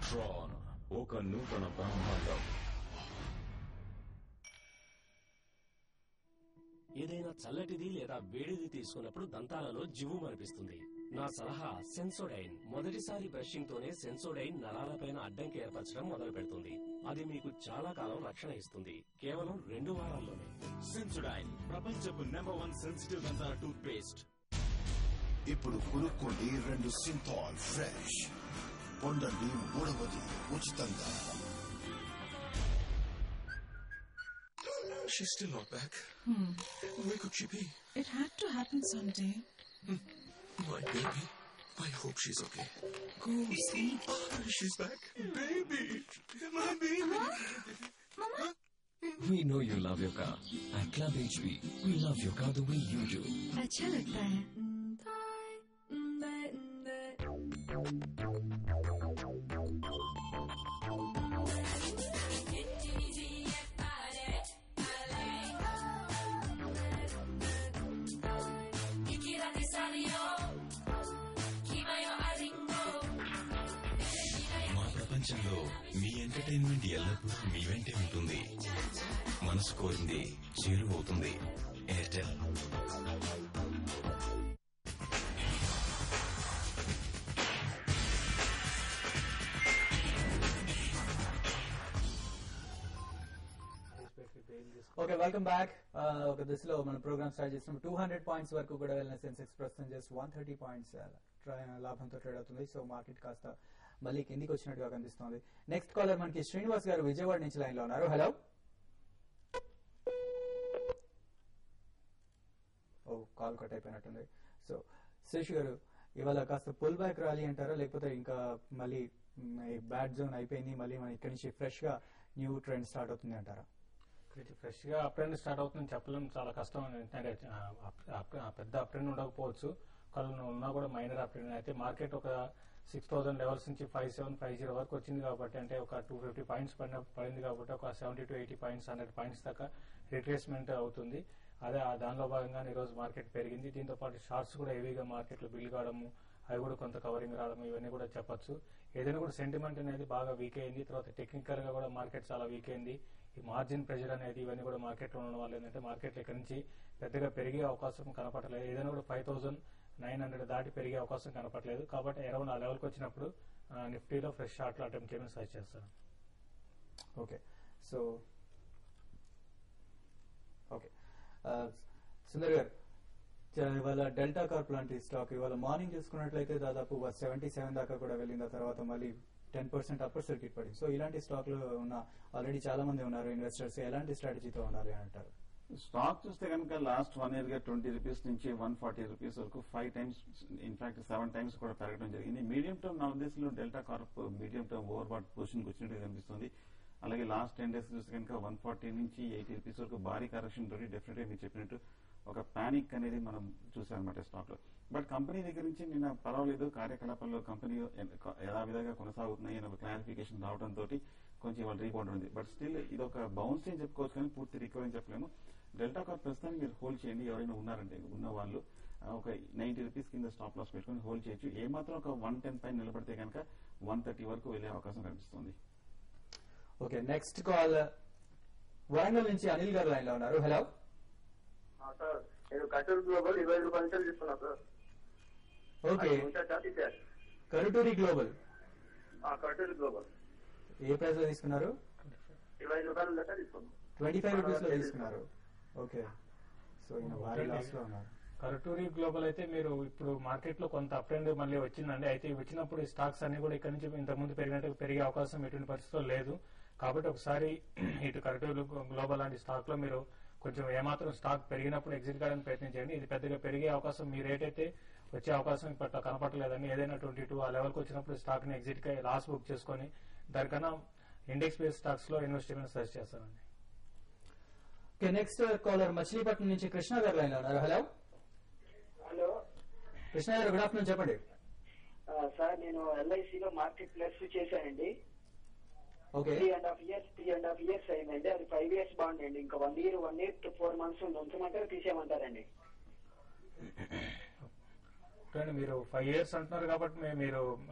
Tron ఒక నూతన బ్రహ్మాండం. ఏదైనా చల్లటిది లేదా వేడిది తీసుకున్నప్పుడు దంతాలలో జివ్వుమనిపిస్తుంది. నా సలహా సెన్సోడైన్. మొదటిసారి బ్రషింగ్ తోనే సెన్సోడైన్ నరాలపైన అడ్డంకి ఏర్పరచడం మొదలు పెడుతుంది. అది మీకు చాలా కాలం రక్షణ ఇస్తుంది, కేవలం 2 వారాల్లోనే. సెన్సోడైన్ ప్రపంచపు #1 సెన్సిటివ్ దంతాల టూత్ పేస్ట్. ఇప్పుడు కొనుక్కోండి 2 సింథాల్ ఫ్రెష్. పొందండి 3వది ఉచితంగా. She's still not back. Where could she be? It had to happen someday. My baby. I hope she's okay. Go sleep. She's back. Baby. My baby. Mama? We know you love your car. At Club HP, we love your car the way you do. अच्छा लगता है. ప్రపంచంలో మీ entertainment ఎల్లప్పుడూ మీ వెంటే ఉంటుంది. మనసు కోరింది చేరువవుతుంది. Airtel. Okay, welcome back. ఒక దిశలో మన ప్రోగ్రామ్ స్టార్ట్ చేస్తున్నాం. 200 పాయింట్స్ వరకు కూడా వెళ్ళిన సెన్సెక్స్ ప్రస్తుతం జస్ట్ 130 పాయింట్స్ లాభంతో ట్రేడ్ అవుతుంది. సో మార్కెట్ కాస్త మళ్ళీ కిందికి వచ్చినట్టుగా కనిపిస్తోంది. నెక్స్ట్ కాలర్ మనకి శ్రీనివాస్ గారు విజయవాడ నుంచి లైన్ లో ఉన్నారు. హలో. ఓ, కాల్ కట్ అయిపోయినట్టుంది. సో శేష్ గారు, ఇవాళ కాస్త పుల్ బ్యాక్ ర్యాలీ అంటారా, లేకపోతే ఇంకా మళ్ళీ బ్యాడ్ జోన్ అయిపోయింది, మళ్ళీ మన ఇక్కడి నుంచి ఫ్రెష్ గా న్యూ ట్రెండ్ స్టార్ట్ అవుతుంది అంటారా? ఫ్రెష్ గా అప్ ట్రెండ్ స్టార్ట్ అవుతుందని చెప్పలేం, చాలా కష్టం. అంటే పెద్ద అప్ ట్రెండ్ ఉండకపోవచ్చు, కళ్ళు ఉన్నా కూడా మైనర్ అప్ ట్రెండ్. అయితే మార్కెట్ ఒక 6000 లెవెల్స్ నుంచి 5750 వరకు వచ్చింది కాబట్టి, అంటే ఒక 250 పాయింట్స్ పడింది కాబట్టి ఒక 70 to 80 పాయింట్స్ 100 పాయింట్స్ దాకా రిట్రేస్మెంట్ అవుతుంది. అదే దానిలో భాగంగానే ఈ రోజు మార్కెట్ పెరిగింది. దీంతో పాటు షార్ట్స్ కూడా హెవీగా మార్కెట్ లో బిల్ కావడము, అవి కూడా కొంత కవరింగ్ రావడం, ఇవన్నీ కూడా చెప్పొచ్చు. ఏదైనా కూడా సెంటిమెంట్ అనేది బాగా వీక్ అయింది. తర్వాత టెక్నికల్ గా కూడా మార్కెట్ చాలా వీక్ అయింది. ఈ మార్జిన్ ప్రెషర్ అనేది ఇవన్నీ కూడా మార్కెట్ లో ఉండడం వల్ల ఏంటంటే మార్కెట్ ఇక్కడ నుంచి పెద్దగా పెరిగే అవకాశం కనపడలేదు. ఏదైనా కూడా 5900 దాటి పెరిగే అవకాశం కనపడలేదు. కాబట్టి అరౌండ్ ఆ లెవెల్కి వచ్చినప్పుడు నిఫ్టీలో ఫ్రెష్ షార్ట్లు అటెంప్ట్ చేయడం సజెస్ట్ చేస్తాను. ఓకే, సో ఓకే సుందర్ గారు, ఇవాళ డెల్టా కార్ప్ లాంటి స్టాక్ ఇవాళ మార్నింగ్ చూసుకున్నట్లయితే దాదాపు 77 దాకా కూడా వెళ్ళింది. ఆ తర్వాత మళ్ళీ 10% అప్పర్ సర్క్యూట్ పడింది. సో ఇలాంటి స్టాక్ లో ఉన్న ఆల్రెడీ చాలా మంది ఉన్నారు ఇన్వెస్టర్స్, ఎలాంటి స్ట్రాటజీతో ఉండాలి అని అంటారు? స్టాక్ చూస్తే కనుక లాస్ట్ 1 year గా 20 రూపీస్ నుంచి 140 రూపీస్ వరకు 5 times, ఇన్ఫాక్ట్ 7 times కూడా పెరగడం జరిగింది. మీడియం టర్మ్ నా ఉద్దేశంలో delta Corp medium term over bat position వచ్చినట్టు కనిపిస్తుంది. అలాగే లాస్ట్ 10 days చూస్తే కనుక 140 నుంచి 80 రూపీస్ వరకు భారీ కరెక్షన్ తోటి డెఫినెట్ గా మీరు చెప్పినట్టు ఒక పానిక్ అనేది మనం చూసామన్నమాట స్టాక్ లో. బట్ కంపెనీ దగ్గర నుంచి నిన్న పర్వాలేదు, కార్యకలాపాల్లో కంపెనీ ఎలా విధంగా కొనసాగుతున్నాయి అనే క్లారిఫికేషన్ రావడంతో కొంచెం ఇవాళ రీబౌండ్ ఉంది. బట్ స్టిల్ ఇది ఒక బౌన్స్ అని చెప్పుకోవచ్చు, కానీ పూర్తి రికవరీ అని చెప్పలేము. డెల్టా కార్ప్ ప్రస్తుతానికి మీరు హోల్డ్ చేయండి. ఎవరైనా ఉన్నారంటే ఉన్న వాళ్ళు ఒక 90 రూపీస్ కింద స్టాప్ లాస్ పెట్టుకుని హోల్డ్ చేయొచ్చు. ఏమాత్రం ఒక 110 పైన నిలబడితే కనుక 130 వరకు వెళ్లే అవకాశం కనిపిస్తుంది. ఓకే, నెక్స్ట్ కాల్ వరంగల్ నుంచి అనిల్ గారు లైన్ లో ఉన్నారు. హలో సార్, నేను కటూర్ గ్లోబల్ 20 రూపాయలు తీసుకున్నా సార్. Okay, Karuturi global. కటూర్ గ్లోబల్ ఏ ప్రైస్ లో తీసుకున్నారు? 20 రూపాయలు దాకా తీసుకున్నాం. 25 రూపీస్ లో తీసుకున్నారు. ఓకే, సో భారీ లాస్ లో ఉన్నారు. కరటూరి గ్లోబల్ అయితే మీరు ఇప్పుడు మార్కెట్ లో కొంత అప్ ట్రెండ్ మళ్ళీ వచ్చిందండి. అయితే వచ్చినప్పుడు ఈ స్టాక్స్ అన్ని కూడా ఇక్కడ నుంచి ఇంతకుముందు పెరిగినట్టు పెరిగే అవకాశం ఎటువంటి పరిస్థితుల్లో లేదు. కాబట్టి ఒకసారి ఇటు కరటూరి గ్లోబల్ లాంటి స్టాక్ లో మీరు కొంచెం ఏమాత్రం స్టాక్ పెరిగినప్పుడు ఎగ్జిట్ కావడానికి ప్రయత్నం చేయండి. ఇది పెద్దగా పెరిగే అవకాశం మీ రేట్ అయితే వచ్చే అవకాశం ఇప్పుడు కనపడలేదండి. ఏదైనా 22 ఆ లెవెల్కి వచ్చినప్పుడు స్టాక్ ని ఎగ్జిట్ గా లాస్ బుక్ చేసుకుని దానికన్నా ఇండెక్స్ బేస్డ్ స్టాక్స్ లో ఇన్వెస్ట్ చేయమని సజెస్ట్ చేస్తానండి. ఓకే, నెక్స్ట్ కాలర్ మచిలీపట్నం నుంచి కృష్ణ గారు లైన్ లో ఉన్నారు. హలో హలో కృష్ణ గారు, గుడ్ ఆఫ్టర్నూన్, చెప్పండి. సార్, నేను ఎల్ఐసిలో మార్కెట్ ప్లస్ చేశానండి. ఓకే, 3.5 years అయిందండి. అది 5 years బాండ్ అండి. ఇంకా 1 year to 4 months ఉంచమంటారు, తీసేయమంటారండి? చూడండి మీరు 5 years అంటున్నారు కాబట్టి మీరు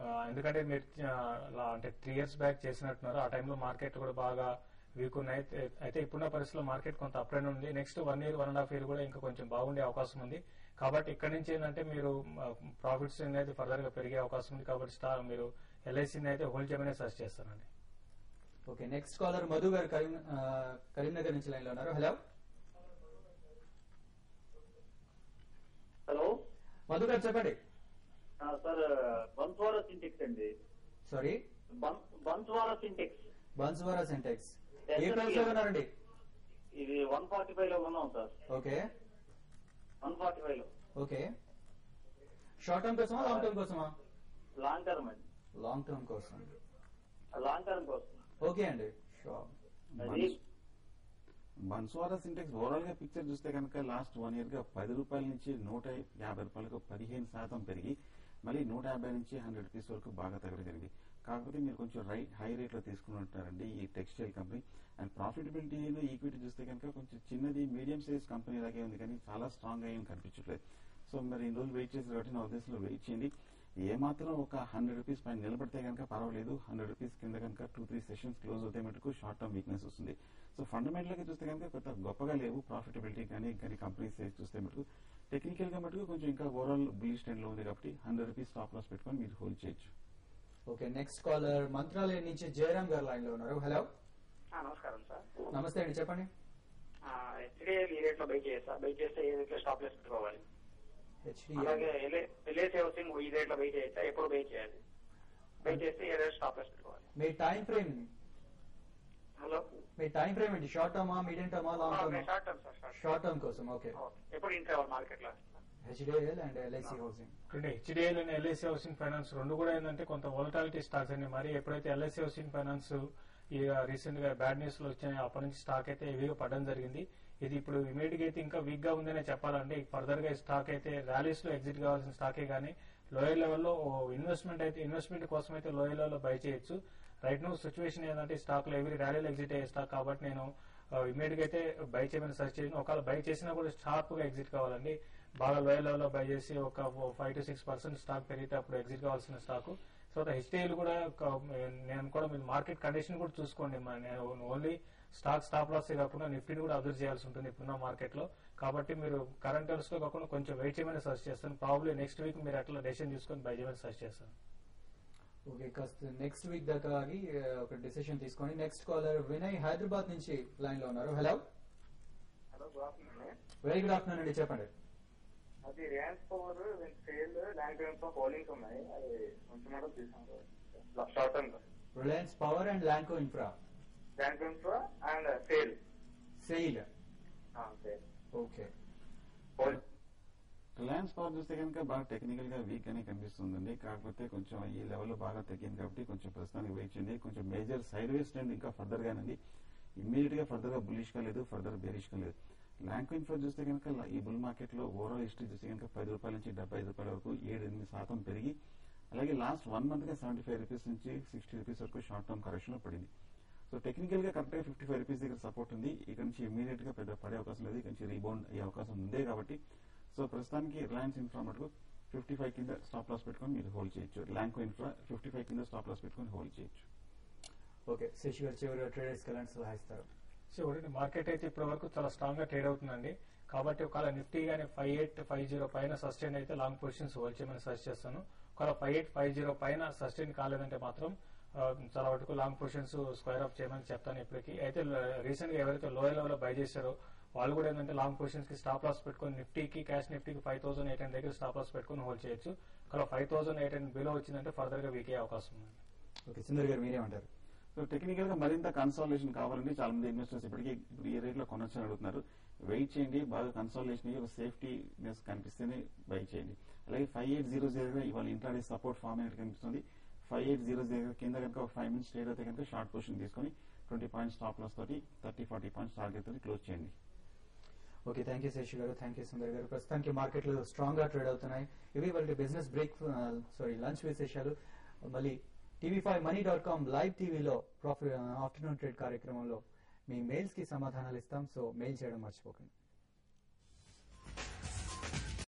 ఎందుకంటే మీరు అంటే 3 years బ్యాక్ చేసినట్టున్నారు. ఆ టైంలో మార్కెట్ కూడా బాగా వీక్ ఉన్నాయి. అయితే ఇప్పుడున్న పరిస్థితుల్లో మార్కెట్ కొంత అప్ అండ్ ఉంది. నెక్స్ట్ 1 year 1.5 year కూడా ఇంకా కొంచెం బాగుండే అవకాశం ఉంది. కాబట్టి ఇక్కడ నుంచి ఏంటంటే మీరు ప్రాఫిట్స్ అనేది ఫర్దర్ గా పెరిగే అవకాశం ఉంది. కాబట్టి మీరు ఎల్ఐసిని అయితే హోల్డ్ చేయమనే సజెస్ట్ చేస్తానండి. ఓకే, నెక్స్ట్ కాలర్ మధు గారు కరీంనగర్ నుంచి లైన్ లో ఉన్నారు. హలో హలో మధు గారు చెప్పండి. సార్ బన్స్వారా సింటెక్స్ అండి. సారీ, బన్స్వారా సింటెక్స్. బన్స్వారా సింటెక్స్ ఏ ప్రైస్ లో ఉన్నారండి? ఇది 145 లో ఉన్నాం సార్. ఓకే, 145 లో. ఓకే, షార్ట్ టర్మ్ కోసమా లాంగ్ టర్మ్ కోసమా? లాంగ్ టర్మ్ అండి. లాంగ్ టర్మ్ కోసం. లాంగ్ టర్మ్ కోసం. ఓకే అండి, షూర్. అది బన్స్వారా సింటెక్స్ ఓవరాల్ గా పిక్చర్ చూస్తే కనుక లాస్ట్ 1 year గా 10 రూపాయల నుంచి 150 రూపాయలకు 15% పెరిగి మళ్ళీ 150 నుంచి 100 రూపీస్ వరకు బాగా తగ్గడం జరిగింది. కాకపోతే మీరు కొంచెం హై రేట్ లో తీసుకుంటారండి ఈ టెక్స్టైల్ కంపెనీ. అండ్ ప్రాఫిటబిలిటీలో ఈక్విటీ చూస్తే కనుక కొంచెం చిన్నది మీడియం సైజ్ కంపెనీ లాగే ఉంది, కానీ చాలా స్ట్రాంగ్ గా ఏం కనిపించట్లేదు. సో మరి ఇన్ని రోజులు వెయిట్ చేసి కాబట్టి నా ఉద్దేశంలో వెయిట్ చేయండి. ఏమాత్రం ఒక 100 రూపీస్ పైన నిలబడితే కనుక పర్వాలేదు. 100 రూపీస్ కింద కనుక 2-3 సెషన్స్ క్లోజ్ అవుతే మటుకు షార్ట్ టర్మ్ వీక్నెస్ వస్తుంది. సో ఫండమెంటల్ గా చూస్తే కనుక కొంత గొప్పగా లేవు ప్రాఫిటబిలిటీ కానీ కంపెనీ సైజ్ చూస్తే మటుకు. టెక్నికల్ గా మటుకు కొంచెం ఇంకా ఓవరాల్ బుల్లిష్ ట్రెండ్ లో ఉంది కాబట్టి 100 రూపీస్ స్టాప్ లాస్ పెట్టుకొని మీరు హోల్డ్ చేయొచ్చు. ఓకే, నెక్స్ట్ కాలర్ మంత్రాలయం నుంచి జయరామ్ గారు లైన్ లో ఉన్నారు. హలో నమస్కారం సార్. నమస్తే అండి, చెప్పండి. హెచ్డిఎల్ ఈ రేట్ లో బై చేస్తా, బై చేస్తే ఏ రేట్ లో స్టాప్ లాస్ పెట్టుకోవాలి? అలాగే ఎల్ఐసి హౌసింగ్ ఈ రేట్ లో బై చేయొచ్చా? ఎప్పుడు బై చేయాలి? బై చేస్తే ఏ రేట్ స్టాప్ లాస్ పెట్టుకోవాలి? మీ టైం ఫ్రేమ్. హలో, మీ టైం ఫ్రేమ్ ఏంటి? షార్ట్ టర్మా, మీడియం టర్మా, లాంగ్ టర్మా? Short term sir. Short term కోసం. ఓకే, ఎప్పుడు ఎంటర్ అవ్వాలి మార్కెట్ లో? HDIL and LIC housing. అంటే HDIL and LIC housing finance రెండు కూడా ఏంటంటే కొంత వోలటాలిటీ స్టాక్స్ అండి. మరి ఎప్పుడైతే ఎల్ఐసి హౌసింగ్ ఫైనాన్స్ రీసెంట్ గా బ్యాడ్ న్యూస్ లో వచ్చాయో అప్పటి నుంచి స్టాక్ అయితే హెవీగా పడడం జరిగింది. ఇది ఇప్పుడు ఇమీడియట్ గా అయితే ఇంకా వీక్ గా ఉందనే చెప్పాలంటే. ఫర్దర్ గా స్టాక్ అయితే ర్యాలీస్ లో ఎగ్జిట్ కావాల్సిన స్టాకే గానీ లోయర్ లెవెల్లో ఇన్వెస్ట్మెంట్ కోసం అయితే లోయర్ లెవెల్లో బై చేయొచ్చు. రైట్ నో సిచ్యువేషన్ ఏంటంటే స్టాక్ లో ఎవరి ర్యాలీలో ఎగ్జిట్ అయ్యే స్టాక్ కాబట్టి నేను ఇమీడియట్ గా అయితే బై చేయమని సర్చ్ చేయను. ఒకవేళ బై చేసినా కూడా షార్ప్ గా ఎగ్జిట్ కావాలండి. బాగా లోయర్ లెవెల్ లో బై చేసి ఒక 5-6% స్టాక్ పెరిగితే అప్పుడు ఎగ్జిట్ కావాల్సిన స్టాక్. తర్వాత హెచ్డిఎల్ కూడా నేను కూడా మీరు మార్కెట్ కండిషన్ కూడా చూసుకోండి. నేను ఓన్లీ స్టాప్ లాస్ కాకుండా నిఫ్టీని కూడా అబ్జర్వ్ చేయాల్సి ఉంటుంది ఇప్పుడున్న మార్కెట్ లో. కాబట్టి మీరు కరెంట్ లెవెల్స్ లో కాకుండా కొంచెం వెయిట్ చేయమని సజెస్ట్ చేస్తాను. ప్రాబ్లీ నెక్స్ట్ వీక్ మీరు అట్లా డెసిషన్ తీసుకొని బై చేయమని సజెస్ట్ చేస్తాను. ఓకే, కాస్త నెక్స్ట్ వీక్ దాకా ఆగి ఒక డెసిషన్ తీసుకొని. నెక్స్ట్ కాలర్ వినయ్ హైదరాబాద్ నుంచి లైన్ లో ఉన్నారు. Hello hello, good afternoon. Very good afternoon అండి, చెప్పండి. అది Reliance power sale land bank లో హోల్డింగ్స్ ఉన్నాయి, అది కొంచెం మోడల్ తీసాను short term. Reliance power and Lanco infra. Land infra and sale. Okay, Reliance power చూస్తే కనుక బాగా టెక్నికల్ గా వీక్ అని కనిపిస్తుందండి. కాకపోతే కొంచెం ఈ లెవెల్ లో బాగా తగ్గింది కాబట్టి కొంచెం ప్రస్తుతానికి వెయిట్ చేయండి. కొంచెం మేజర్ సైడ్ వేస్ ట్రెండ్ ఇంకా ఫర్దర్ గానండి. ఇమ్మీడియట్ గా ఫర్దర్ గా బులిష్ గా లేదు, ఫర్దర్ బేరిష్ గా లేదు. ల్యాంకో ఇన్ఫ్రా చూస్తే కనుక ఈ బుల్ మార్కెట్ లో ఓవరాల్ హిస్టరీ చూస్తే కనుక 10 రూపాయల నుంచి 75 రూపాయల వరకు 7-8% పెరిగి అలాగే లాస్ట్ 1 month గా 75 రూపీస్ నుంచి 60 రూపీస్ వరకు షార్ట్ టర్మ్ కరెక్షన్ లో పడింది. సో టెక్నికల్ గా కరెక్ట్ గా 55 రూపీస్ దగ్గర సపోర్ట్ ఉంది. ఇక్కడ నుంచి ఇమీడియట్ గా పెద్ద పడే అవకాశం లేదు, ఇక్కడ నుంచి రీబౌండ్ అయ్యే అవకాశం ఉందే కాబట్టి సో ప్రస్తుతానికి రిలయన్స్ ఇన్ఫ్రా మటుకు 55 కింద స్టాప్ లాస్ పెట్టుకొని మీరు హోల్డ్ చేయొచ్చు. ల్యాంకో ఇన్ఫ్రా 55 కింద స్టాప్ లాస్ పెట్టుకొని హోల్డ్ చేయొచ్చు. ఓకే, శశి గారు చివరిగా ట్రేడర్స్ కి ఎలాంటి సలహా ఇస్తారు? చూడండి, మార్కెట్ అయితే ఇప్పటి వరకు చాలా స్ట్రాంగ్ గా ట్రేడ్ అవుతుందండి. కాబట్టి ఒకవేళ నిఫ్టీ గానీ 5850 పైన సస్టైన్ అయితే లాంగ్ పొజిషన్స్ హోల్డ్ చేయమని సజెస్ట్ చేస్తాను. ఒకవేళ 5850 పైన సస్టైన్ కాలేదంటే మాత్రం చాలా వరకు లాంగ్ పొజిషన్స్ స్క్వేర్ ఆఫ్ చేయమని చెప్తాను ఇప్పటికి. అయితే రీసెంట్ గా ఎవరైతే లోయర్ లెవెల్ లో బై చేశారో వాళ్ళు కూడా ఏంటంటే లాంగ్ పొజిషన్స్ కి స్టాప్ లాస్ పెట్టుకుని నిఫ్టీకి క్యాష్ నిఫ్టీకి 5800 దగ్గర స్టాప్ లాస్ పెట్టుకుని హోల్డ్ చేయొచ్చు. ఒకవేళ 5800 బిలో వచ్చిందంటే ఫర్దర్ గా వీక్ అయ్యే అవకాశం ఉంది. ఓకే, సుందర్ గారు మీరేమంటారు? సో టెక్నికల్ గా మరింత కన్సాలిడేషన్ కావాలండి. చాలా మంది ఇన్వెస్టర్స్ ఇప్పటికీ ఇప్పుడు ఈ రేట్ లో కొనొచ్చని అడుగుతున్నారు. వెయిట్ చేయండి, బాగా కన్సాలిడేషన్ అయ్యి ఒక సేఫ్టీనెస్ కనిపిస్తేనే బై చేయండి. అలాగే 5800 ఇవాళ ఇంట్రాడే సపోర్ట్ ఫామ్ అయినట్టు కనిపిస్తుంది. 5800 కింద కనుక ఒక 5 minutes ట్రేడ్ అయితే కనుక షార్ట్ పొజిషన్ తీసుకొని 20 పాయింట్స్ స్టాప్ లాస్ తోటి 30-40 పాయింట్స్ టార్గెట్ తోటి క్లోజ్ చేయండి. ఓకే, థ్యాంక్ యూ శశి గారు, థ్యాంక్ యూ సుందర్ గారు. ప్రస్తుతానికి మార్కెట్లు స్ట్రాంగ్ గా ట్రేడ్ అవుతున్నాయి. ఇవి వాళ్ళ బిజినెస్ లంచ్ విశేషాలు. మళ్ళీ tv5money.com లైవ్ టీవీలో ఆఫ్టర్నూన్ ట్రేడ్ కార్యక్రమంలో మీ మెయిల్స్ కి సమాధానాలు ఇస్తాం. సో మెయిల్ చేయడం మర్చిపోకండి.